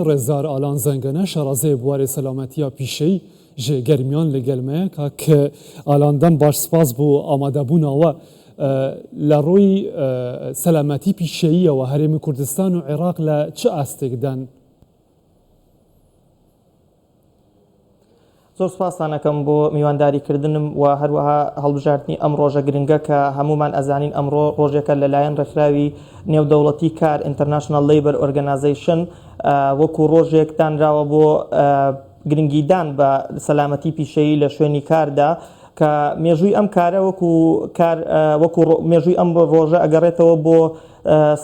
رێزار ئالان زەنگەنە شارەزەیە بوارێ سەلامەتیە پیشەی ji germiyan li gelmeyeka ki alandan başspas bû amadebûnawe li rûyî selametî pîşeyî ve Herêmê Kurdistan û Iraq li çi astêk den? زۆر سپاسانەکەم بۆ میوانداریکردنم و هەروەها هەڵبژاردننی ئەم ڕۆژە گرنگە کە هەمومان ئەزانین ئەمڕۆ ڕۆژێکە لەلایەن ڕێکخراوی نێودەوڵەتی کار International Labour Organization وەکو ڕۆژێک دانراوە بۆ گرنگیدان بە سەلامەتی پیشەیی لە شوێنی کاردا کە مێژووی ئەم کارە وەکو مێژووی ئەم ڕۆژە ئەگەڕێتەوە بۆ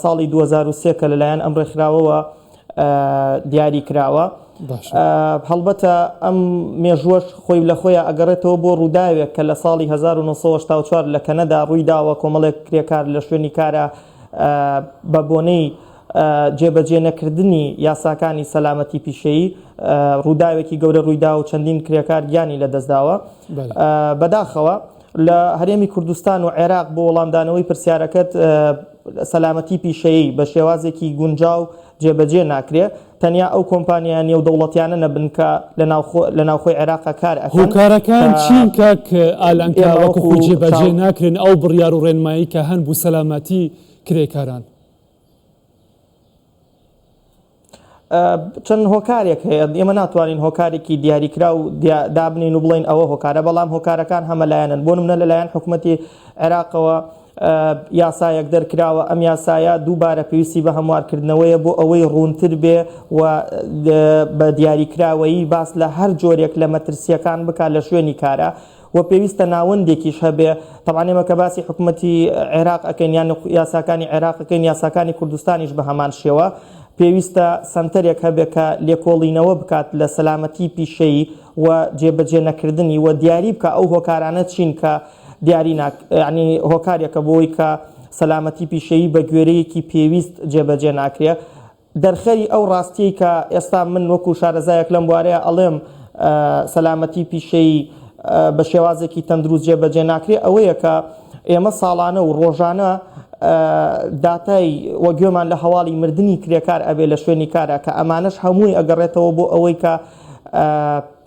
ساڵی 2023 کە لەلایەن ئەم ڕێکخراوەوە دیاری کراوە. هەڵبەتە ئەم مێژووەش خۆی لە خۆیان ئەگەڕێتەوە بۆ ڕووداوێک کە لە ساڵی 1984 لە کەنەدا ڕوویداوە کۆمەڵێک کرێکار لە شوێنی کارە بە بۆنەی جێبەجێ نەکردنی یاساکانی سەلامەتی پیشەیی ڕووداوێکی گەورە ڕوویدا و چەندین کرێکار گیانی لەدەستداوە. بەداخەوە لە هەرێمی کوردستان و عێراق بۆ وەڵامدانەوەی پرسیارەکەت سەلامەتی پیشەیی بە شێوازێکی گونجاو جێبەجێ ناکرێت تەنیا ئەو کۆمپانیان نێودەوڵەتیانە نەبن کە لە ناوخۆی عێراقا کار ئەکەن. هۆکارەکان چینکە کە ئالانکا وەکو خۆی جێبەجێ ناکرێن ئەو بڕیار و ڕێنمایی کە هەن بوو سەلامەتی کرێکاران؟ چەند هۆکارێک هەیە، ئێمە ناتوانین هۆکارێکی دیاریکرا و دابنین و بڵین ئەوە هۆکارە، بەڵام هۆکارەکان هەمەلایەنن. بۆ نمونە لەلایەن حکوومەتی عێراقەوە یاسایەک دەرکراوە، ئەم یاسایە دووبارە پێویستی بە هەموارکردنەوەیە بۆ ئەوەی ڕوونتر بێ و بە دیاریکراوەیی باس لە هەر جۆرێک لە مەترسیەکان بکات لە شوێنی کارە و پێویستە ناوەندێکیش هەبێ. تەبعاً ئێمە کە باسی حکوومەتی عێراق ئەکەین یان یاساکانی عێراق ئەکەین، یاساکانی کوردستانیش بە هەمان شێوە پێویستە سنتەرێک هەبێت کە لێکۆڵینەوە بکات لە سەلامەتی پیشەیی و جێبەجێ نەکردنی و دیاری بکە ئەو هۆکارانە چین کە دیاری ینی هۆکارێکە بۆی کە سەلامەتی پیشەیی بە گوێرەیەکی پێویست جێبەجێ ناکرێت. دەرخەری ئەو ڕاستی کە ئێستا من وەکو شارەزایەک لەم بوارەیە ئەڵێم سەلامەتی پیشەیی بە شێوازێکی تەندروست جێبەجێ ناکرێت ئەوەیە کە ئێمە ساڵانە و ڕۆژانە داتای وەگوێمان لە هەواڵی مردنی کرێکار ئەبێ لە شوێنی کارە کە ئەمانش هەمووی ئەگەڕێتەوە بۆ ئەوەی کە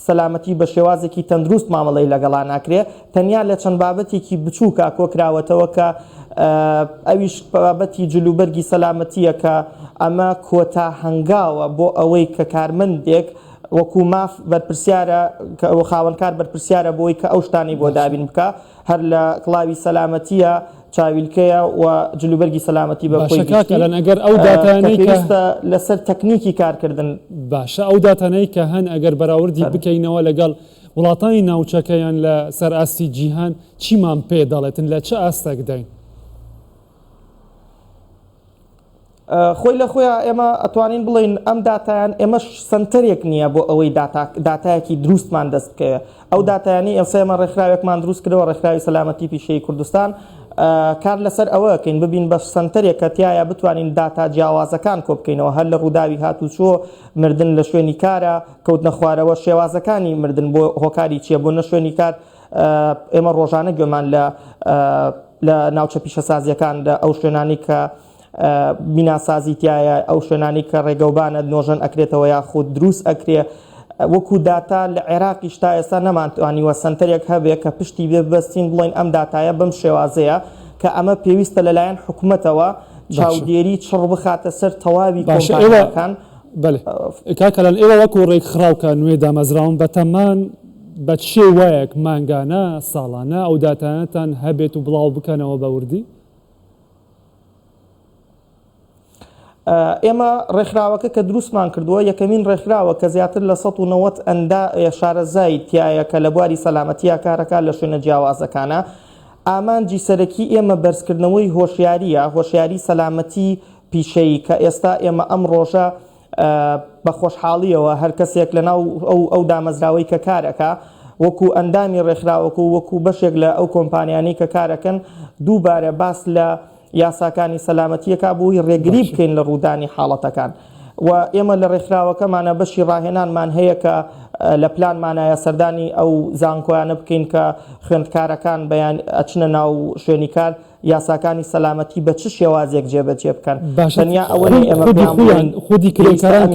سەلامەتی بە شێوازێکی تەندروست مامەڵەی لەگەڵا ناکرێت. تەنیا لە چەند بابەتێکی بچووکە کۆکراوەتەوە کە ئەویش بابەتی جلوبەرگی سەلامەتیە کە ئەمە کۆتا هەنگاوە بۆ ئەوەی کە کارمەندێک وەکو ماف بەرپرسیارە خاوەنکار بەرپرسیارە بۆی کە ئەو شتانی بۆ دابین بکە، هەر لە کڵاوی سەلامەتیە چاویلکەیە و جلوبەرگی سەلامەتی بە خۆی ئەگەر ئەو داتانەی لەسەر تەکنیکی کارکردن باشە ئەو داتانەی کە هەن ئەگەر بەراوردی بکەینەوە لەگەڵ وڵاتانی ناوچەکەیان لە سەر ئاستی جیهان چیمان پێ دەڵێتن لە چه ئاستێک دەین؟ خۆی لە خۆیان ئێمە ئەتوانین بڵین ئەم داتایان ئێمەش سنتەرێک نییە بۆ ئەوەی داتایەکی دروستمان دەست بکەوێت. ئەو داتایانی ئێستا ڕێکخراوێکمان دروست کردەوە، ڕێکخراوی سەلامەتی پیشەیی کوردستان، کار لەسەر ئەوەکەین ببین بە سنتەرێک کە تایە بتوانین داتا جیاوازەکان کۆ بکەینەوە، هەر لە ڕووداوی هاتوچۆ مردن لە شوێنی کارە کەوتنە خوارەوە شێوازەکانی مردن بۆ هۆکاری چیە بۆ نە شوێنی کار. ئێمە ڕۆژانە گوێمان لە ناوچە پیشەسازیەکان لە ئەو شوێنانی کە بیناسازی تایە، ئەو شوێنانی کە ڕێگەوبانە نۆژەن ئەکرێتەوە یاخود دروست ئەکرێ. وەکو داتا لە عێراقیش تا ئێستا نەمانتوانیوە سنتەرێک هەبێت کە پشتی بێبەستین بڵین ئەم داتایە بەم شێوازەیە کە ئەمە پێویستە لەلایەن حکوومەتەوە چاودێری چڕ بخاتە سەر تەواوی کۆمپانیەکان. کاکەلەن ئێوە وەکو ڕێکخراوکە نوێ دامەزراون بەتەمان بە شێوەیەک مانگانە ساڵانە ئەو داتانەتان هەبێت و بڵاو بکەنەوە بە وردی؟ ئێمە ڕێکخراوەکە کە دروستمان کردووە یەکەمین ڕێکخراوە کە زیاتر لە 190 ئەندا شارەزای تایە کە لە بواری سەلامەتیە کارەکە لە شوێنە جیاوازەکانە. ئامانجی سەرەکی ئێمە بەرزکردنەوەی هۆشیاریە، هۆشیاری سەلامەتی پیشەیی کە ئێستا ئێمە ئەم ڕۆژە بە خۆشحاڵیەوە هەر کەسێک لەناو ئەو دامەزراوەی کە کارەکە وەکو ئەندامی ڕێکخراوەکە و وەکو بەشێک لە ئەو کۆمپانیانی کە کارەکەن دووبارە باس لە یاساکانی سەلامەتیەکە بۆی ڕێگری بکەین لە ڕوودانی حاڵەتەکان. و ئێمە لە ڕێکخراوەکەمانە بەشی ڕاهێنانمان هەیە کە لە پلانمانایە سەردانی ئەو زانکۆیانە بکەین کە خوێندکارەکان بەیان ئەچنە ناو شوێنی کار یاساکانی سەلامەتی بە چ شێوازێک جێبەجێ بکەن تەنیا ئەوەی ئێمە خودی کرێکاران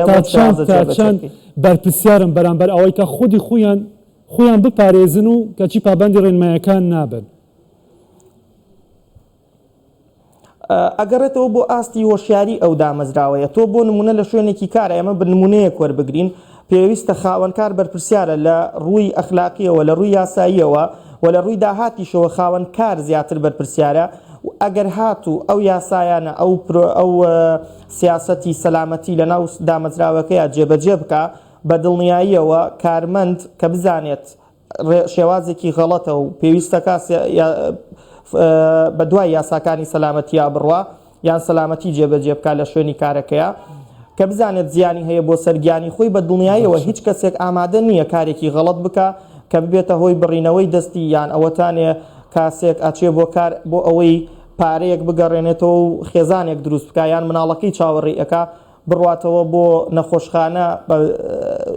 کاچان بەرپرسیارن بەرامبەر ئەوەی کە خودی خۆیان بپارێزن و کەچی پابەندی ڕێنمایەکان نابن. ئەگەڕێتەوە بۆ ئاستی هۆشیاری ئەو دامەزراوەیە تۆ بۆ نمونە لە شوێنێکی کارە ئێمە بنمونەیەک وەربگرین پێویستە خاوەنکار بەرپرسیارە لە ڕووی ئەخلاقیەوە لە ڕووی یاساییەوە و لە ڕووی داهاتیشەوە خاوەنکار زیاتر بەرپرسیارە ئەگەر هاتوو ئەو یاسایانە ئەو سیاسەتی سەلامەتی لە ناو دامەزراوەکەیە جێبەجێ بکە بە دڵنیاییەوە کارمەند کە بزانێت شێوازێکی غەڵەتە و پێویستەکە بە دوای یاساکانی سەلامەتیە بڕوا یان سەلامەتی جێبەجێ بکە لە شوێنی کارەکەیە کە بزانێت زیانی هەیە بۆ سەرگیانی خۆی بە دڵنیاییەوە هیچ کەسێک ئامادە نییە کارێکی غەڵەت بکە کە ببێتە هۆی بڕینەوەی دەستی یان ئەوەتانێ کاسێک ئاچێ بۆ کار بۆ ئەوەی پارەیەک بگەڕێنێتەوە و خێزانێک دروست بکە یان مناڵەکەی چاوەڕێی ئەکا بڕواتەوە بۆ نەخۆشخانە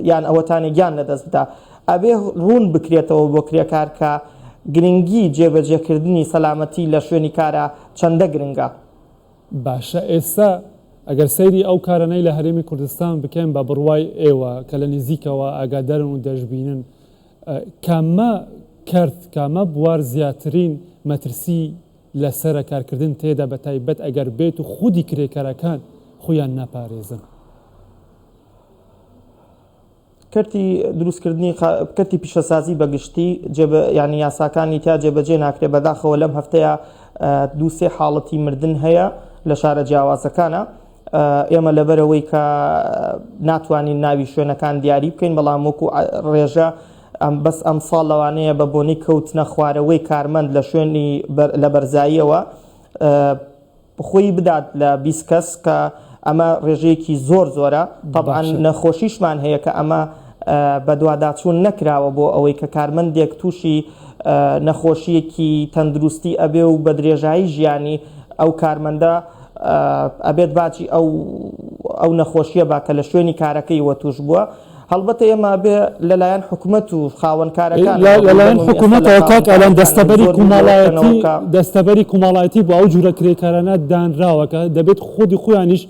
یان ئەوەتانی گیان لەدەست بدە ئەبێ ڕوون بکرێتەوە بۆ کرێکار کە گرنگی جێبەجێکردنی سەلامەتی لە شوێنی کارە چەندە گرنگە. باشە ئێستا ئەگەر سەیری ئەو کارانەی لە هەرێمی کوردستان بکەین بە بڕوای ئێوە کە لە نزیکەوە ئاگادارن و دەشبینن کامە بوار زیاترین مەترسی لەسرە کارکردن تێدا بە تایبەت ئەگەر بێت و خودی کرێکارەکان خۆیان ناپارێزن. کەرتی دروستکردنی کەرتی پیشەسازی بەگشتی ینی یاساکانی تا جێبەجێ ناکرێت بەداخەوە لەم هەفتەیە 2-3 حاڵەتی مردن هەیە لە شارە جیاوازەکانە ئێمە لەبەرەوەی کە ناتوانین ناوی شوێنەکان دیاری بکەین بەڵام وەکو ڕێژە بەس ئەم ساڵ لەوانەیە بە بۆنی کەوتنە خوارەوەی کارمەند لە شوێنی لە بەرزاییەوە خۆی بدات لە 20 کەس کە ئەمە ڕێژەیەکی زۆرە طبعاً نەخۆشیشمان هەیە کە ئەمە بە دوواداچوون نەکراوە بۆ ئەوەی کە کارمەندێک تووشی نەخۆشیەکی تەندروستی ئەبێ و بە درێژایی ژیانی ئەو کارمەندە ئەبێت باچی ئەو نەخۆشیە باکە لە شوێنی کارەکەی وە توش بووە هەڵبەتە ئێمە بێ لەلایەن حکوومەت و خاوەنکارەکان لەلایەن حکوومەتەوە کاک ئەلان دەستەبەری کومەڵایەتی بۆ ئەو جوورە کرێکارانە دانراوەکە دەبێت خودی خۆیانیش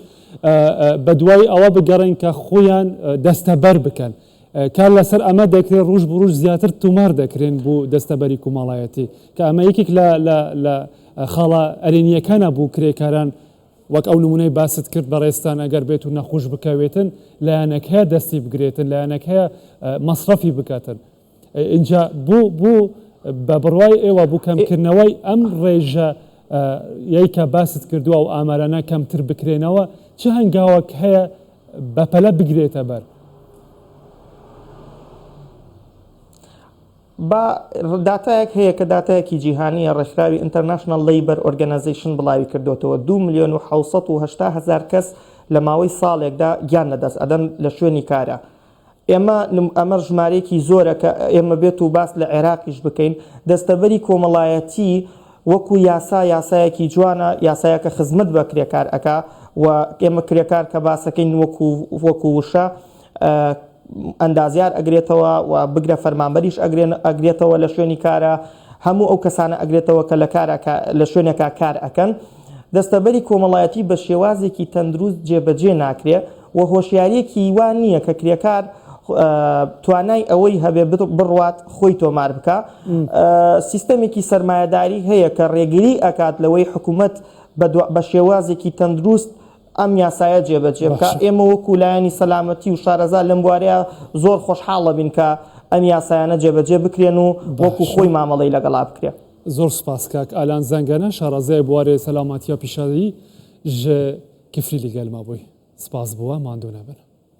بە دوای ئەوە بگەڕێن کە خۆیان دەستەبەر بکەن کار لەسەر ئەمە دەکرێت ڕوژ بڕوژ زیاتر تومار دەکرێن بۆ دەستەبەری کومەڵایەتی کە ئەمە یەکێک لە خاڵە ئەرێنیەکانە بوو کرێکاران وەک ئەو نمونەی باست کرد بەڕێستان ئەگەر بێت و نەخۆش بکەوێتن لایەنێک هەیە دەستی بگرێتن لایەنێک هەیە مەصرفی بکاتن اینجا بوو بە بڕوای ئێوە بوو کەمکردنەوەی ئەم ڕێژە یەکە باست کردووە و ئامارانە کەمتر بکرێنەوە چه هەنگاوەک هەیە بەپەلە بگرێتە بەر با داتایەک هەیە کە داتایەکی جیهانیە ڕێکخراوی International Labour Organization بڵاوی کردوتەوە 2,780,000 کەس لە ماوەی ساڵێکدا گیان لەدەست ئەدەن لە شوێنی کارە ئەمە ژمارەیەکی زۆرە کە ئێمە بێت و باس لە عێراقیش بکەین دەستەبەری کۆمەڵایەتی وەکو یاسایەکی جوانە یاسایەکە خزمەت بە کرێکار ئەکا و ئێمە کرێکار کە باسەکەین وەکو وشە ئەندازیار ئەگرێتەوە و بگرە فەرمانبەریش ئەگرێتەوە لە شوێنی کارە هەموو ئەو کەسانە ئەگرێتەوە کە لە شوێنێکا کار ئەکەن دەستەبەری کۆمەڵایەتی بە شێوازێکی تەندروست جێبەجێ ناکرێ و هۆشیارەکی وان نییە کە کرێکار توانای ئەوەی هەبێ بڕوات خۆی تۆمار بکە سیستەمێکی سەرمایەداری هەیە کە ڕێگری ئەکات لەوەی حکوومەت بە شێوازێکی تەندروست ئەم یاسایە جێبەجێ بکە ئێمە وەکو لایەنی سەلامەتی و شارەزا لەم بوارەیە زۆر خۆشحاڵە بین کە ئەم یاسایانە جێبەجێ بکرێن و وەکو خۆی مامەڵەی لەگەڵا بکرێ زۆر سپاس کاک ئالان زەنگەنە شارەزای بوارێ سەلامەتیە پیشەدەیی ژە کفری لەگەڵما بووی سپاس بووە ماندوو نەبن